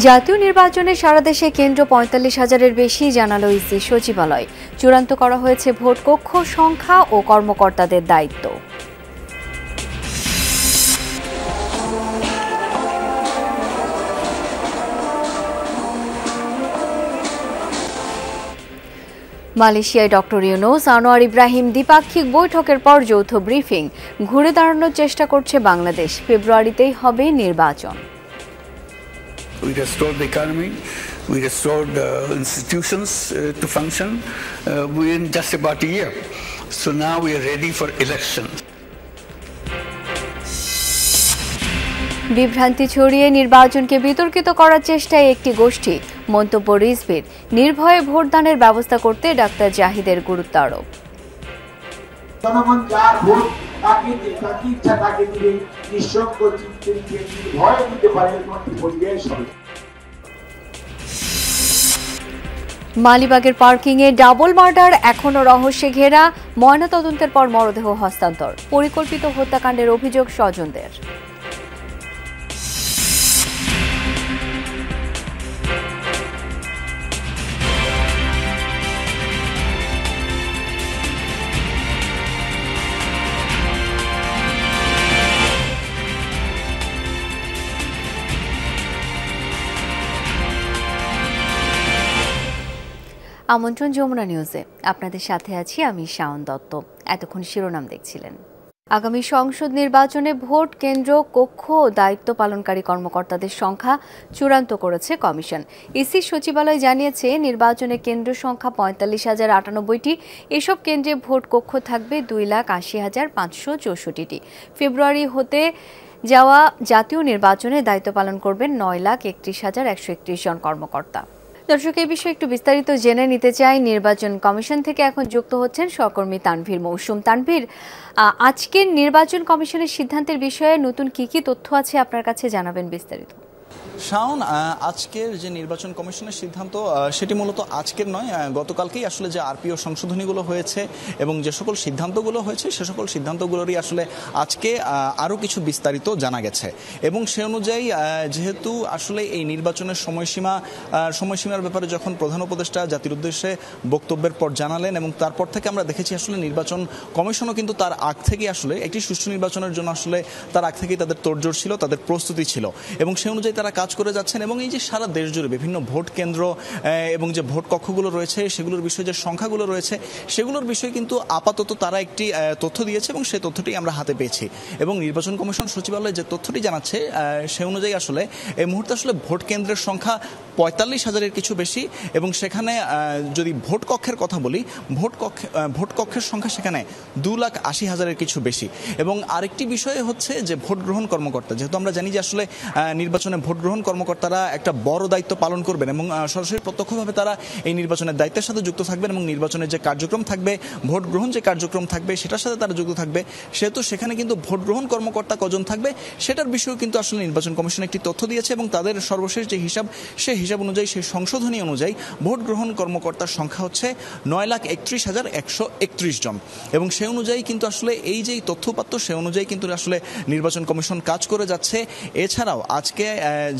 জাতীয় নির্বাচনে সারা দেশে কেন্দ্র ৪৫,০০০-এর বেশি জানালো ইসি সচিবালয়। চূড়ান্ত করা হয়েছে ভোট কক্ষ সংখ্যা ও কর্মকর্তাদের দায়িত্ব। মালয়েশিয়ায় ডক্টর ইউনূস, আনোয়ার ইব্রাহিম দ্বিপাক্ষিক বৈঠকের পর যৌথ ব্রিফিং। ঘুরে দাঁড়ানোর চেষ্টা করছে বাংলাদেশ। ফেব্রুয়ারিতেই হবে নির্বাচন। We restored the economy, we restored institutions to function within just about a year. So now we are ready for election. বিভ্রান্তি ছড়িয়ে নির্বাচনকে বিতর্কিত করার চেষ্টায় একটি গোষ্ঠী। মন্তব্য রিজভির। নির্ভয়ে ভোটদানের ব্যবস্থা করতে ডাক্তার জাহিদের গুরুত্ব আরোপ। জনগণ যার ভোট তাকে ইচ্ছা তাকে দিলে নিঃসঙ্গ চিত্তে নির্ভয়ে দিতে পারে এমন পরিবেশ হবে। মালিবাগের পার্কিংয়ে ডাবল মার্ডার এখনো রহস্যে ঘেরা। ময়নাতদন্তের পর মরদেহ হস্তান্তর। পরিকল্পিত হত্যাকাণ্ডের অভিযোগ স্বজনদের। আমন্ত্রণ যমুনা নিউজে, আপনাদের সাথে আছি আমি শাওন দত্ত। এতক্ষণ শিরোনাম দেখছিলেন। আগামী সংসদ নির্বাচনে ভোট কেন্দ্র, কক্ষ ও দায়িত্ব পালনকারী কর্মকর্তাদের সংখ্যা চূড়ান্ত করেছে কমিশন। ইসি সচিবালয় জানিয়েছে, নির্বাচনে কেন্দ্র সংখ্যা ৪৫,০৯৮টি। এসব কেন্দ্রে ভোট কক্ষ থাকবে ২,৮০,৫৬৪টি। ফেব্রুয়ারি হতে যাওয়া জাতীয় নির্বাচনে দায়িত্ব পালন করবেন ৯,৩১,১৩১ জন কর্মকর্তা। দর্শক, এই বিষয়ে একটু বিস্তারিত জেনে নিতে চাই। নির্বাচন কমিশন থেকে এখন যুক্ত হচ্ছেন সহকর্মী তানভীর মৌসুম। তানভীর, আজকের নির্বাচন কমিশনের সিদ্ধান্তের বিষয়ে নতুন কি তথ্য আছে আপনার কাছে, জানাবেন বিস্তারিত। শাওন, আজকের যে নির্বাচন কমিশনের সিদ্ধান্ত সেটি মূলত আজকের নয়, গতকালকেই আসলে যে আরপিও সংশোধনীগুলো হয়েছে এবং যে সকল সিদ্ধান্তগুলো হয়েছে সে সকল সিদ্ধান্তগুলোরই আসলে আজকে আরও কিছু বিস্তারিত জানা গেছে। এবং সে অনুযায়ী যেহেতু আসলে এই নির্বাচনের সময়সীমার ব্যাপারে যখন প্রধান উপদেষ্টা জাতির উদ্দেশ্যে বক্তব্যের পর জানালেন এবং তারপর থেকে আমরা দেখেছি আসলে নির্বাচন কমিশনও কিন্তু তার আগ থেকেই আসলে একটি সুষ্ঠু নির্বাচনের জন্য আসলে তার আগ থেকেই তাদের তোড়জোড় ছিল, তাদের প্রস্তুতি ছিল এবং সে অনুযায়ী তারা কাজ করে যাচ্ছেন। এবং এই যে সারা দেশ জুড়ে বিভিন্ন ভোট কেন্দ্র এবং যে ভোট কক্ষগুলো রয়েছে সেগুলোর বিষয়ে যে সংখ্যাগুলো রয়েছে সেগুলোর বিষয়ে কিন্তু আপাতত তারা একটি তথ্য দিয়েছে এবং সেই তথ্যটি আমরা হাতে পেয়েছি। এবং নির্বাচন কমিশন সচিবালয় যে তথ্যটি জানাচ্ছে সে অনুযায়ী আসলে এই মুহূর্তে আসলে ভোট কেন্দ্রের সংখ্যা ৪৫,০০০-এর কিছু বেশি। এবং সেখানে যদি ভোট কক্ষের কথা বলি, ভোট কক্ষের সংখ্যা সেখানে ২,৮০,০০০-এর কিছু বেশি। এবং আরেকটি বিষয় হচ্ছে যে ভোট গ্রহণ কর্মকর্তা, যেহেতু আমরা জানি যে আসলে নির্বাচনে ভোট গ্রহণ কর্মকর্তারা একটা বড় দায়িত্ব পালন করবেন এবং সরাসরি প্রত্যক্ষভাবে তারা এই নির্বাচনের দায়িত্বের সাথে যুক্ত থাকবেন এবং নির্বাচনের যে কার্যক্রম থাকবে, ভোট গ্রহণ যে কার্যক্রম থাকবে সেটার সাথে তারা যুক্ত থাকবে। সেহেতু সেখানে কিন্তু ভোট গ্রহণ কর্মকর্তা কজন থাকবে সেটার বিষয়েও কিন্তু আসলে নির্বাচন কমিশন একটি তথ্য দিয়েছে এবং তাদের সর্বশেষ যে হিসাব সেই হিসাব অনুযায়ী, সেই সংশোধনী অনুযায়ী ভোট গ্রহণ কর্মকর্তার সংখ্যা হচ্ছে ৯,৩১,১৩১ জন। এবং সে অনুযায়ী কিন্তু আসলে এই যে তথ্যপাত্র সে অনুযায়ী কিন্তু আসলে নির্বাচন কমিশন কাজ করে যাচ্ছে। এছাড়াও আজকে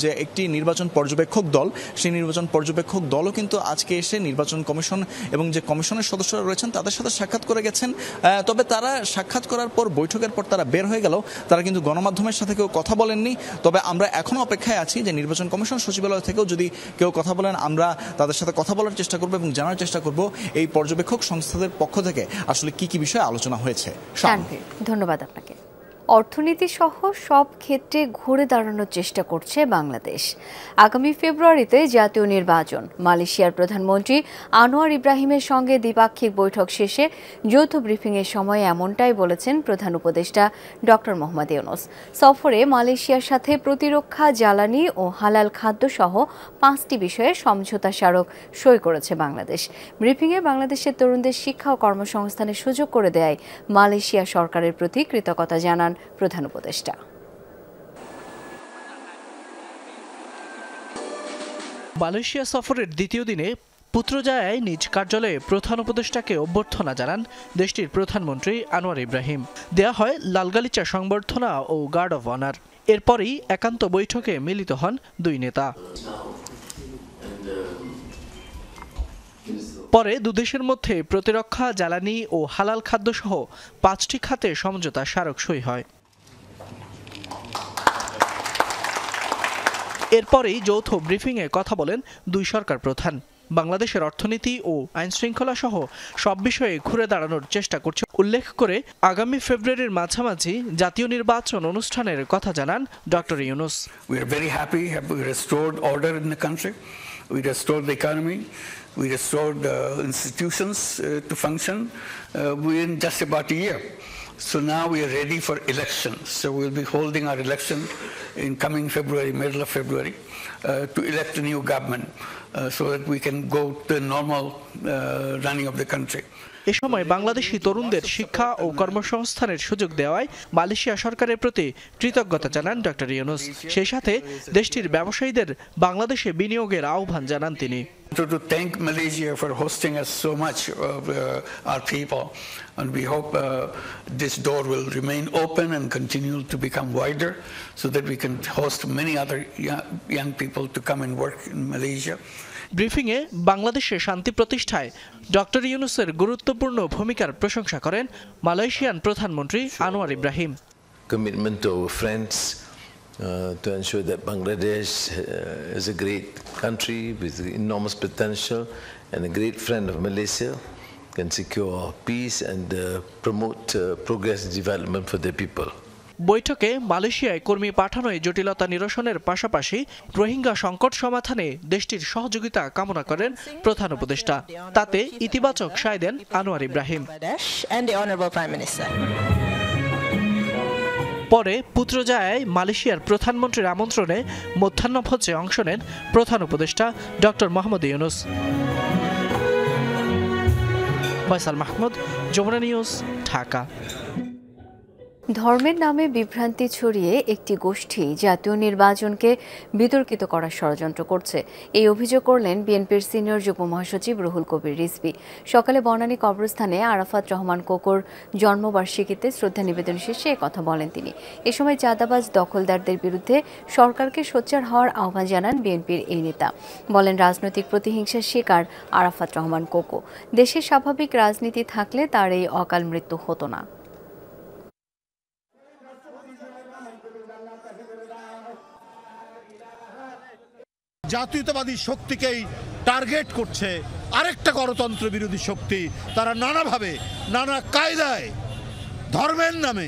যে একটি নির্বাচন পর্যবেক্ষক দল, সেই নির্বাচন পর্যবেক্ষক দলও কিন্তু আজকে এসে নির্বাচন কমিশন এবং যে কমিশনের সদস্যরা রয়েছেন তাদের সাথে সাক্ষাৎ করে গেছেন। তবে তারা সাক্ষাৎ করার পর, বৈঠকের পর তারা বের হয়ে গেল, তারা কিন্তু গণমাধ্যমের সাথে কেউ কথা বলেননি। তবে আমরা এখনও অপেক্ষায় আছি যে নির্বাচন কমিশন সচিবালয় থেকেও যদি কেউ কথা বলেন আমরা তাদের সাথে কথা বলার চেষ্টা করবো এবং জানার চেষ্টা করব এই পর্যবেক্ষক সংস্থাদের পক্ষ থেকে আসলে কি কি বিষয়ে আলোচনা হয়েছে। ধন্যবাদ আপনাকে। অর্থনীতি সহ সব ক্ষেত্রে ঘুরে দাঁড়ানোর চেষ্টা করছে বাংলাদেশ। আগামী ফেব্রুয়ারিতে জাতীয় নির্বাচন। মালয়েশিয়ার প্রধানমন্ত্রী আনোয়ার ইব্রাহিমের সঙ্গে দ্বিপাক্ষিক বৈঠক শেষে যৌথ ব্রিফিংয়ের সময় এমনটাই বলেছেন প্রধান উপদেষ্টা ডক্টর মোহাম্মদ ইউনূস। সফরে মালয়েশিয়ার সাথে প্রতিরক্ষা, জ্বালানি ও হালাল খাদ্য সহ 5টি বিষয়ে সমঝোতা স্মারক সই করেছে বাংলাদেশ। ব্রিফিংয়ে বাংলাদেশের তরুণদের শিক্ষা ও কর্মসংস্থানের সুযোগ করে দেয় মালয়েশিয়া সরকারের প্রতি কৃতজ্ঞতা জানান প্রধান উপদেষ্টা। মালয়েশিয়া সফরের দ্বিতীয় দিনে পুত্রজায়ায় নিজ কার্যালয়ে প্রধান উপদেষ্টাকে অভ্যর্থনা জানান দেশটির প্রধানমন্ত্রী আনোয়ার ইব্রাহিম। দেয়া হয় লালগালিচা সংবর্ধনা ও গার্ড অব অনার। এরপরই একান্ত বৈঠকে মিলিত হন দুই নেতা। পরে দুদেশের মধ্যে প্রতিরক্ষা, জ্বালানি ও হালাল খাদ্যসহ 5টি খাতে সমঝোতা স্মারক সই হয়। এরপরেই যৌথ ব্রিফিংয়ে কথা বলেন দুই সরকার প্রধান। বাংলাদেশের অর্থনীতি ও আইনশৃঙ্খলা সহ সব বিষয়ে ঘুরে দাঁড়ানোর চেষ্টা করছে উল্লেখ করে আগামী ফেব্রুয়ারির মাঝামাঝি জাতীয় নির্বাচন অনুষ্ঠানের কথা জানান doctor Yunus. We are very happy. We restored order in the country. We restored the economy. We restored institutions to function within just about a year. So now we are ready for elections. So we'll be holding our election in coming February, middle of February, to elect a new government so that we can go to the normal running of the country. এ সময় বাংলাদেশি তরুণদের শিক্ষা ও কর্মসংস্থানের সুযোগ দেওয়ায় Malaysia সরকারের প্রতি কৃতজ্ঞতা জানান ডক্টর ইউনূস। সেই সাথে দেশটির ব্যবসায়ীদের বাংলাদেশে বিনিয়োগের আহ্বান জানান তিনি। To thank Malaysia for hosting us so much of our people, and we hope this door will remain open and continue to become wider so that we can host many other young people to come and work in Malaysia. ব্রিফিংয়ে বাংলাদেশে শান্তি প্রতিষ্ঠায় doctor ইউনূসের গুরুত্বপূর্ণ ভূমিকার প্রশংসা করেন Malaysian প্রধানমন্ত্রী Anwar Ibrahim. Commitment to our friends to ensure that Bangladesh is a great country with enormous potential and a great friend of Malaysia, can secure peace and promote progress and development for their people. বৈঠকে মালয়েশিয়ায় কর্মী পাঠানোয় জটিলতা নিরসনের পাশাপাশি রোহিঙ্গা সংকট সমাধানে দেশটির সহযোগিতা কামনা করেন প্রধান উপদেষ্টা। তাতে ইতিবাচক সায় দেন আনোয়ার ইব্রাহিম। পরে পুত্রজায়ায় মালয়েশিয়ার প্রধানমন্ত্রীর আমন্ত্রণে মধ্যাহ্নভোজে অংশ নেন প্রধান উপদেষ্টা ডক্টর মোহাম্মদ ইউনূস। ফয়সাল মাহমুদ, যমুনা নিউজ, ঢাকা। ধর্মের নামে বিভ্রান্তি ছড়িয়ে একটি গোষ্ঠী জাতীয় নির্বাচনকে বিতর্কিত করার ষড়যন্ত্র করছে, এই অভিযোগ করলেন বিএনপির সিনিয়র যুগ্ম মহাসচিব রুহুল কবির রিজভী। সকালে বনানী কবরস্থানে আরাফাত রহমান কোকোর জন্মবার্ষিকীতে শ্রদ্ধা নিবেদন শেষে কথা বলেন তিনি। এ সময় চাঁদাবাজ দখলদারদের বিরুদ্ধে সরকারকে সোচ্চার হওয়ার আহ্বান জানান বিএনপির এই নেতা। বলেন, রাজনৈতিক প্রতিহিংসার শিকার আরাফাত রহমান কোকো। দেশে স্বাভাবিক রাজনীতি থাকলে তার এই অকাল মৃত্যু হতো না। জাতীয়তাবাদী শক্তিকেই টার্গেট করছে আরেকটা গণতন্ত্র বিরোধী শক্তি। তারা নানাভাবে নানা কায়দায় ধর্মের নামে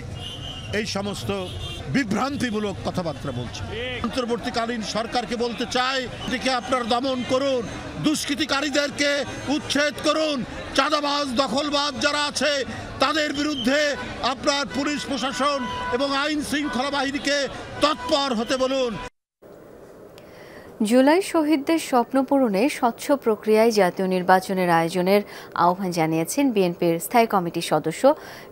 এই সমস্ত বিভ্রান্তিমূলক কথাবার্তা বলছে। অন্তর্বর্তীকালীন সরকারকে বলতে চাই, এটিকে আপনারা দমন করুন, দুষ্কৃতিকারীদেরকে উচ্ছেদ করুন, চাঁদাবাজ দখলবাজ যারা আছে তাদের বিরুদ্ধে আপনার পুলিশ প্রশাসন এবং আইন শৃঙ্খলা বাহিনীকে তৎপর হতে বলুন। জুলাই শহীদদের স্বপ্ন পূরণে স্বচ্ছ প্রক্রিয়ায় জাতীয় নির্বাচনের আয়োজনের আহ্বান জানিয়েছেন বিএনপির স্থায়ী কমিটির সদস্য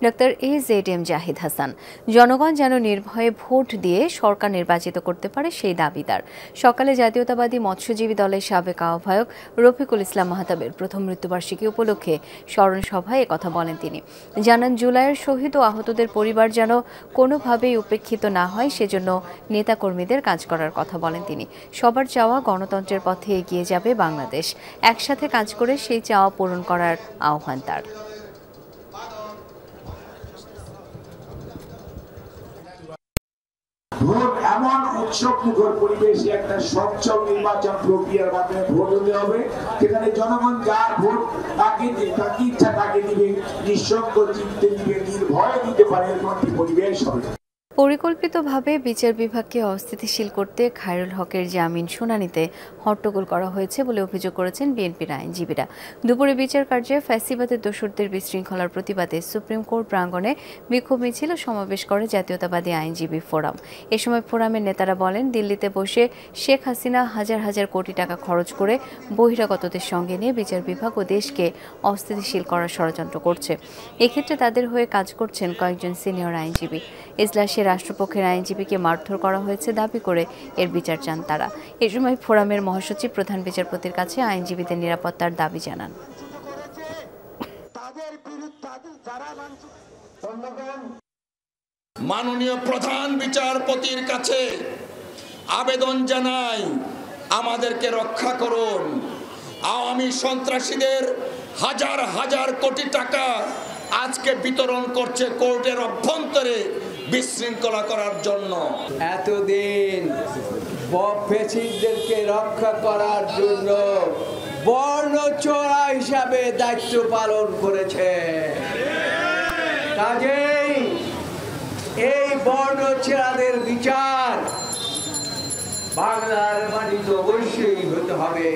ডক্টর AZM জাহিদ হাসান। জনগণ যেন নির্ভয়ে ভোট দিয়ে সরকার নির্বাচিত করতে পারে সেই দাবিদার। সকালে জাতীয়তাবাদী মৎস্যজীবী দলের সাবেক আহ্বায়ক রফিকুল ইসলাম মাহতাবের প্রথম মৃত্যুবার্ষিকী উপলক্ষে স্মরণ সভায় একথা বলেন তিনি। জানান, জুলাইয়ের শহীদ ও আহতদের পরিবার যেন কোনোভাবেই উপেক্ষিত না হয় সেজন্য নেতাকর্মীদের কাজ করার কথা বলেন তিনি। সবার চাওয়া গণতন্ত্রের পথে এগিয়ে যাবে বাংলাদেশ, একসাথে কাজ করে সেই চাওয়া পূরণ করার আহ্বান তার। ভোট এমন উৎসব মুখর পরিবেশে একটা স্বচ্ছ নির্বাচন প্রক্রিয়ার মাধ্যমে ভোট হতে হবে, যেখানে জনগণ যার ভোট তাকে ইচ্ছা তাকে দিবে, নিঃসঙ্গ চিন্তে দিবে, নির্ভয়ে দিতে পারে, এরকম একটি পরিবেশ হবে। পরিকল্পিতভাবে বিচার বিভাগকে অস্থিতিশীল করতে খায়রুল হকের জামিন শুনানিতে হট্টগোল করা হয়েছে বলে অভিযোগ করেছেন বিএনপির আইনজীবীরা। দুপুরে বিচার কার্যে ফ্যাসিবাদের দোসরদের বিশৃঙ্খলার প্রতিবাদে সুপ্রিম কোর্ট প্রাঙ্গণে বিক্ষোভ মিছিল সমাবেশ করে জাতীয়তাবাদী আইনজীবী ফোরাম। এ সময় ফোরামের নেতারা বলেন, দিল্লিতে বসে শেখ হাসিনা হাজার হাজার কোটি টাকা খরচ করে বহিরাগতদের সঙ্গে নিয়ে বিচার বিভাগ ও দেশকে অস্থিতিশীল করার ষড়যন্ত্র করছে। এক্ষেত্রে তাদের হয়ে কাজ করছেন কয়েকজন সিনিয়র আইনজীবী। এজলাসে রাষ্ট্রপক্ষের আইনজীবীকে মারধর করা হয়েছে দাবি করে এর বিচার চান তারা। এ সময় ফোরামের মহাসচিব প্রধান বিচারপতির কাছে আইনজীবীদের নিরাপত্তার দাবি জানান। মাননীয় প্রধান বিচারপতির কাছে আবেদন জানাই, আমাদেরকে রক্ষা করুন। আওয়ামী সন্ত্রাসীদের হাজার হাজার কোটি টাকা আজকে বিতরণ করছে কোর্টের অভ্যন্তরে বিশৃঙ্খলা করার জন্য। এতদিন ফ্যাসিস্টদেরকে রক্ষা করার জন্য বর্ণচোরা হিসাবে দায়িত্ব পালন করেছে। কাজেই এই বর্ণচোরাদের বিচার বাংলার মাটিতে অবশ্যই হতে হবে।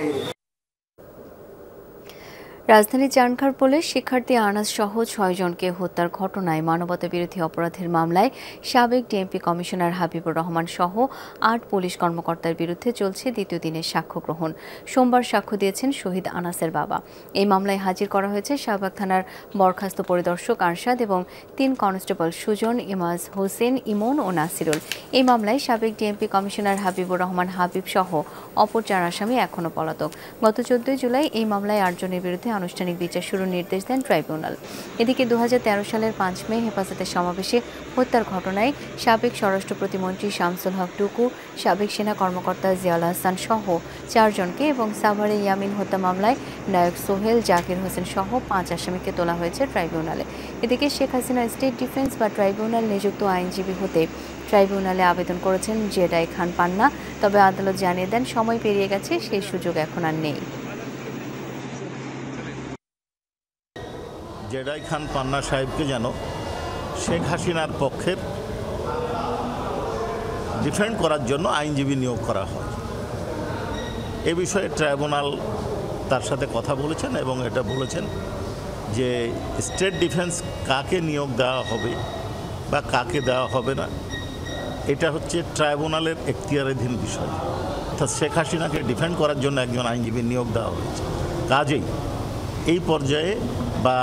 রাজধানী চানখারপুলে শিক্ষার্থী আনাস সহ 6 জনকে হত্যার ঘটনায় মানবতা বিরোধী অপরাধের মামলায় সাবেক ডিএমপি কমিশনার হাবিবুর রহমান সহ 8 পুলিশ কর্মকর্তার বিরুদ্ধে চলছে দ্বিতীয় দিনের সাক্ষ্য গ্রহণ। সোমবার সাক্ষ্য দিয়েছেন শহীদ আনাসের বাবা। এই মামলায় হাজির করা হয়েছে শাহবাগ থানার বরখাস্ত পরিদর্শক আরশাদ এবং 3 কনস্টেবল সুজন, ইমাজ হোসেন, ইমন ও নাসিরুল। এই মামলায় সাবেক ডিএমপি কমিশনার হাবিবুর রহমান হাবিব সহ অপর 4 আসামি এখনও পলাতক। গত 14 জুলাই এই মামলায় 8 জনের বিরুদ্ধে আনুষ্ঠানিক বিচার শুরুর নির্দেশ দেন ট্রাইব্যুনাল। এদিকে 2013 সালের 5 মে হেফাজতের সমাবেশে হত্যার ঘটনায় সাবেক স্বরাষ্ট্র প্রতিমন্ত্রী শামসুল হক টুকু, সাবেক সেনা কর্মকর্তা জিয়াউল হাসান সহ 4 জনকে এবং সাভারে ইয়ামিন হত্যা মামলায় নায়ক সোহেল, জাকির হোসেন সহ 5 আসামিকে তোলা হয়েছে ট্রাইব্যুনালে। এদিকে শেখ হাসিনা স্টেট ডিফেন্স বা ট্রাইব্যুনাল নিযুক্ত আইনজীবী হতে ট্রাইব্যুনালে আবেদন করেছেন জেডাই খান পান্না। তবে আদালত জানিয়ে দেন সময় পেরিয়ে গেছে, সেই সুযোগ এখন আর নেই। জেডাই খান পান্না সাহেবকে যেন শেখ হাসিনার পক্ষে ডিফেন্ড করার জন্য আইনজীবী নিয়োগ করা হয়। এ বিষয়ে ট্রাইব্যুনাল তার সাথে কথা বলেছেন এবং এটা বলেছেন যে স্টেট ডিফেন্স কাকে নিয়োগ দেওয়া হবে বা কাকে দেওয়া হবে না, এটা হচ্ছে ট্রাইব্যুনালের এখতিয়ারাধীন বিষয়। অর্থাৎ শেখ হাসিনাকে ডিফেন্ড করার জন্য একজন আইনজীবী নিয়োগ দেওয়া হয়েছে। কাজেই এই পর্যায়ে বা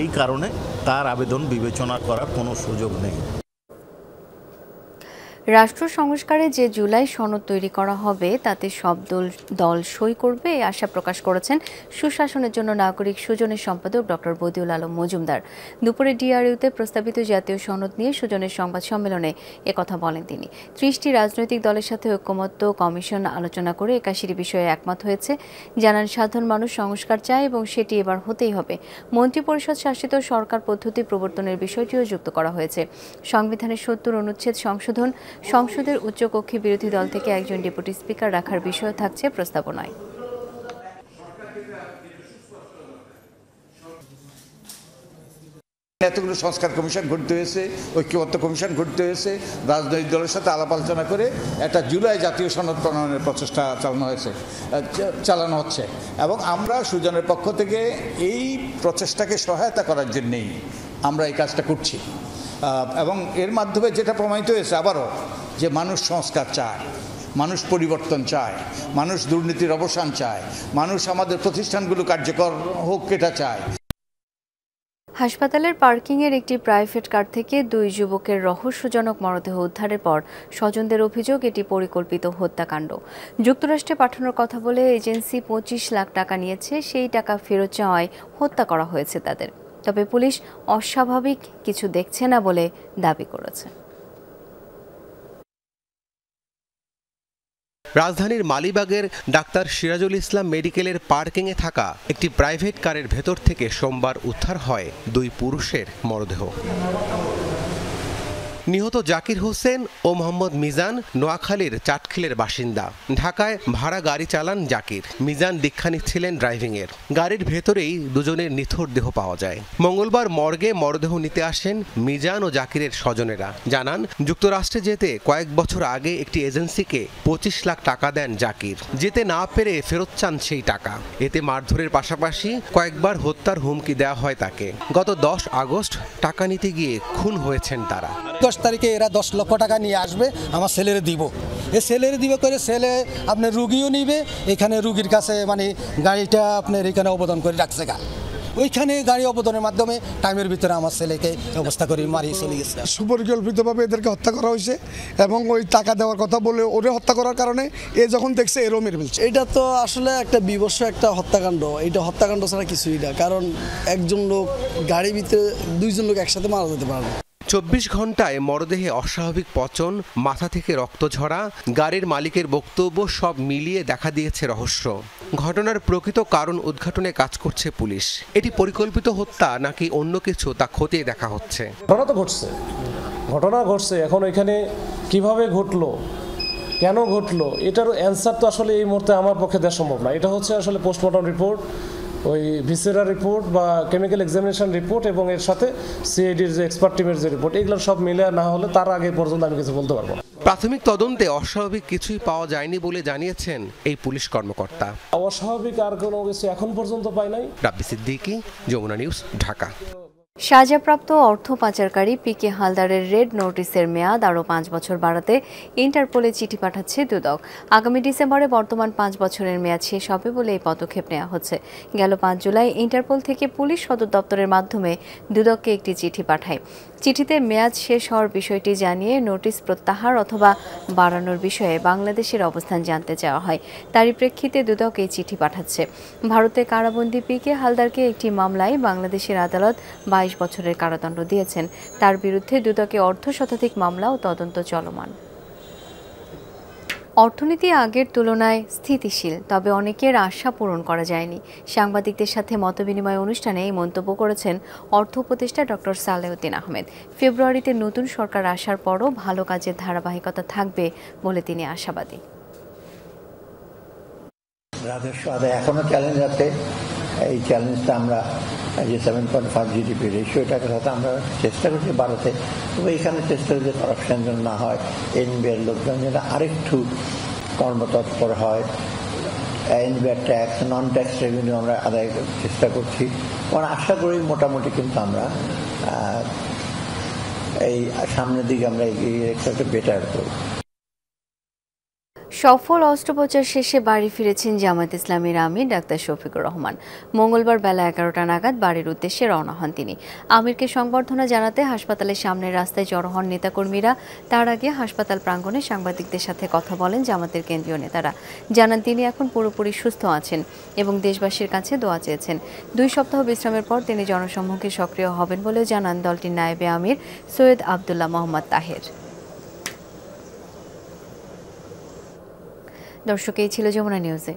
এই কারণে তার আবেদন বিবেচনা করার কোনো সুযোগ নেই। রাষ্ট্র সংস্কারে যে জুলাই সনদ তৈরি করা হবে তাতে সব দল সই করবে এই আশা প্রকাশ করেছেন সুশাসনের জন্য নাগরিক সুজনের সম্পাদক ডক্টর বদিউল আলম মজুমদার। দুপুরে ডিআরইউতে প্রস্তাবিত জাতীয় সনদ নিয়ে সুজনের সংবাদ সম্মেলনে একথা বলেন তিনি। 30টি রাজনৈতিক দলের সাথে ঐক্যমত্য কমিশন আলোচনা করে 81টি বিষয়ে একমত হয়েছে। জানান সাধারণ মানুষ সংস্কার চায় এবং সেটি এবার হতেই হবে। মন্ত্রিপরিষদ শাসিত সরকার পদ্ধতি প্রবর্তনের বিষয়টিও যুক্ত করা হয়েছে। সংবিধানের 70 অনুচ্ছেদ সংশোধন, সংসদের উচ্চকক্ষী বিরোধী দল থেকে একজন ডেপুটি স্পিকার রাখার বিষয় থাকছে প্রস্তাবনায়। এতগুলো সংস্কার কমিশন গঠিত হয়েছে, ঐক্যবদ্ধ কমিশন গঠিত হয়েছে, রাজনৈতিক দলের সাথে আলাপ আলোচনা করে একটা জুলাই জাতীয় সনদ প্রণয়নের প্রচেষ্টা চালানো হচ্ছে এবং আমরা সুজনের পক্ষ থেকে এই প্রচেষ্টাকে সহায়তা করার জন্যেই আমরা এই কাজটা করছি। এবং এর মাধ্যমে যেটা প্রমাণিত হয়েছে আবারও যে মানুষ সংস্কার চায়, মানুষ পরিবর্তন চায়, মানুষ দুর্নীতির অবসান চায়, মানুষ আমাদের প্রতিষ্ঠানগুলো কার্যকর হোক এটা চায়। হাসপাতালের পার্কিংয়ের একটি প্রাইভেট কার থেকে 2 যুবকের রহস্যজনক মরদেহ উদ্ধারের পর স্বজনদের অভিযোগ এটি পরিকল্পিত হত্যাকাণ্ড। যুক্তরাষ্ট্রে পাঠানোর কথা বলে এজেন্সি 25 লাখ টাকা নিয়েছে, সেই টাকা ফেরত চাওয়ায় হত্যা করা হয়েছে তাদের। তবে পুলিশ অস্বাভাবিক কিছু দেখছে না বলে দাবি করেছে। রাজধানীর মালিবাগের ডাক্তার সিরাজুল ইসলাম মেডিকেলের পার্কিংয়ে থাকা একটি প্রাইভেট কারের ভেতর থেকে সোমবার উদ্ধার হয় 2 পুরুষের মরদেহ। নিহত জাকির হোসেন ও মোহাম্মদ মিজান নোয়াখালীর চাটখিলের বাসিন্দা। ঢাকায় ভাড়া গাড়ি চালান জাকির। মিজান দীক্ষা নিচ্ছিলেন ড্রাইভিংয়ের। গাড়ির ভেতরেই দুজনের নিথর দেহ পাওয়া যায়। মঙ্গলবার মর্গে মরদেহ নিতে আসেন মিজান ও জাকিরের স্বজনেরা। জানান যুক্তরাষ্ট্রে যেতে কয়েক বছর আগে একটি এজেন্সিকে 25 লাখ টাকা দেন জাকির। যেতে না পেরে ফেরত চান সেই টাকা। এতে মারধরের পাশাপাশি কয়েকবার হত্যার হুমকি দেওয়া হয় তাকে। গত 10 আগস্ট টাকা নিতে গিয়ে খুন হয়েছেন তারা। 10 তারিখে এরা 10 লক্ষ টাকা নিয়ে আসবে, আমার ছেলেরে দিব। এই ছেলেরে দিবে করে ছেলে আপনার রুগীও নিবে, এখানে রুগীর কাছে মানে গাড়িটা আপনার এখানে অবদান করে রাখছে গা, ওইখানে গাড়ি অবদানের মাধ্যমে টাইমের ভিতরে আমার ছেলেকে অবস্থা করে মারিয়ে চলে গেছে। সুপরিকল্পিতভাবে এদেরকে হত্যা করা হয়েছে এবং ওই টাকা দেওয়ার কথা বলে ওরে হত্যা করার কারণে এ যখন দেখছে এরও মেরে ফেলছে। এটা তো আসলে একটা বিবর্ষ একটা হত্যাকাণ্ড। এটা হত্যাকাণ্ড ছাড়া কিছুই না, কারণ একজন লোক গাড়ির ভিতরে 2জন লোক একসাথে মারা যেতে পারে না। 24 ঘন্টায় মরদেহে অস্বাভাবিক পচন, মাথা থেকে রক্ত ঝরা, গাড়ির মালিকের বক্তব্য সব মিলিয়ে দেখা দিয়েছে রহস্য। ঘটনার প্রকৃত কারণ উদ্ঘাটনে কাজ করছে পুলিশ। এটি পরিকল্পিত হত্যা নাকি অন্য কিছু তা খতিয়ে দেখা হচ্ছে। ঘটনা ঘটছে, এখন এখানে কিভাবে ঘটলো, কেন ঘটলো, এটার অ্যান্সার তো আসলে এই মুহূর্তে আমার পক্ষে দেওয়া সম্ভব না। এটা হচ্ছে আসলে পোস্টমর্টম রিপোর্ট, ওই ভিসেরা রিপোর্ট বা কেমিক্যাল এক্সামিনেশন রিপোর্ট এবং এর সাথে সিআইডির যে এক্সপার্ট টিমের যে রিপোর্ট, এগুলো সব মিলে না হলে তার আগে পর্যন্ত আমি কিছু বলতে পারবো না। প্রাথমিক তদন্তে অস্বাভাবিক কিছুই পাওয়া যায়নি বলে জানিয়েছেন এই পুলিশ কর্মকর্তা। অস্বাভাবিক আর কোনো কিছু এখন পর্যন্ত পাই নাই। রাব্বি সিদ্দিকী, যমুনা নিউজ, ঢাকা। সাজাপ্রাপ্ত অর্থ পাচারকারী পিকে হালদারের রেড নোটিসের মেয়াদ আরও 5 বছর বাড়াতে ইন্টারপোলে চিঠি পাঠাচ্ছে দুদক। আগামী ডিসেম্বরে বর্তমান 5 বছরের মেয়াদ শেষ হবে বলে এই পদক্ষেপ নেওয়া হচ্ছে। গেল 5 জুলাই ইন্টারপোল থেকে পুলিশ সদর দপ্তরের মাধ্যমে দুদককে একটি চিঠি পাঠায়। চিঠিতে মেয়াদ শেষ হওয়ার বিষয়টি জানিয়ে নোটিশ প্রত্যাহার অথবা বাড়ানোর বিষয়ে বাংলাদেশের অবস্থান জানতে চাওয়া হয়। তারই প্রেক্ষিতে দুদক এই চিঠি পাঠাচ্ছে। ভারতে কারাবন্দী পিকে হালদারকে একটি মামলায় বাংলাদেশের আদালত 22 বছরের কারাদণ্ড দিয়েছেন। তার বিরুদ্ধে দুদকে অর্ধশতাধিক মামলা ও তদন্ত চলমান। অর্থনীতি আগের তুলনায় স্থিতিশীল, তবে অনেকের আশা পূরণ করা যায়নি। সাংবাদিকদের সাথে মতবিনিময় অনুষ্ঠানে এই মন্তব্য করেছেন অর্থ উপদেষ্টা ডক্টর সালেউদ্দিন আহমেদ। ফেব্রুয়ারিতে নতুন সরকার আসার পরও ভালো কাজের ধারাবাহিকতা থাকবে বলে তিনি আশাবাদী। রাজস্ব আদায় এখনো চ্যালেঞ্জ আছে। এই চ্যালেঞ্জটা আমরা যে 7.5 জিডিপি রেশিওটাকে সাথে আমরা চেষ্টা করছি বাড়াতে, তবে এখানে চেষ্টা করছি করাপশন যেন না হয়, এনবিআর লোকজন যেন আরেকটু কর্মতৎপর হয়, এনবিআর ট্যাক্স, নন ট্যাক্স রেভিনিউ আমরা আদায় চেষ্টা করছি। কারণ আশা করি মোটামুটি কিন্তু আমরা এই সামনের দিকে আমরা এগিয়ে একটু বেটার করব। সফল অস্ত্রোপচার শেষে বাড়ি ফিরেছেন জামায়াত ইসলামীর আমির ডাক্তার শফিকুর রহমান। মঙ্গলবার বেলা 11টা নাগাদ বাড়ির উদ্দেশ্যে রওনা হন তিনি। আমিরকে সংবর্ধনা জানাতে হাসপাতালের সামনের রাস্তায় জড়ো হন নেতাকর্মীরা। তার আগে হাসপাতাল প্রাঙ্গণে সাংবাদিকদের সাথে কথা বলেন জামাতের কেন্দ্রীয় নেতারা। জানান তিনি এখন পুরোপুরি সুস্থ আছেন এবং দেশবাসীর কাছে দোয়া চেয়েছেন। 2 সপ্তাহ বিশ্রামের পর তিনি জনসম্মুখে সক্রিয় হবেন বলেও জানান দলটির নায়েবে আমির সৈয়দ আবদুল্লাহ মোহাম্মদ তাহের। দর্শক, এই ছিল যমুনা নিউজে।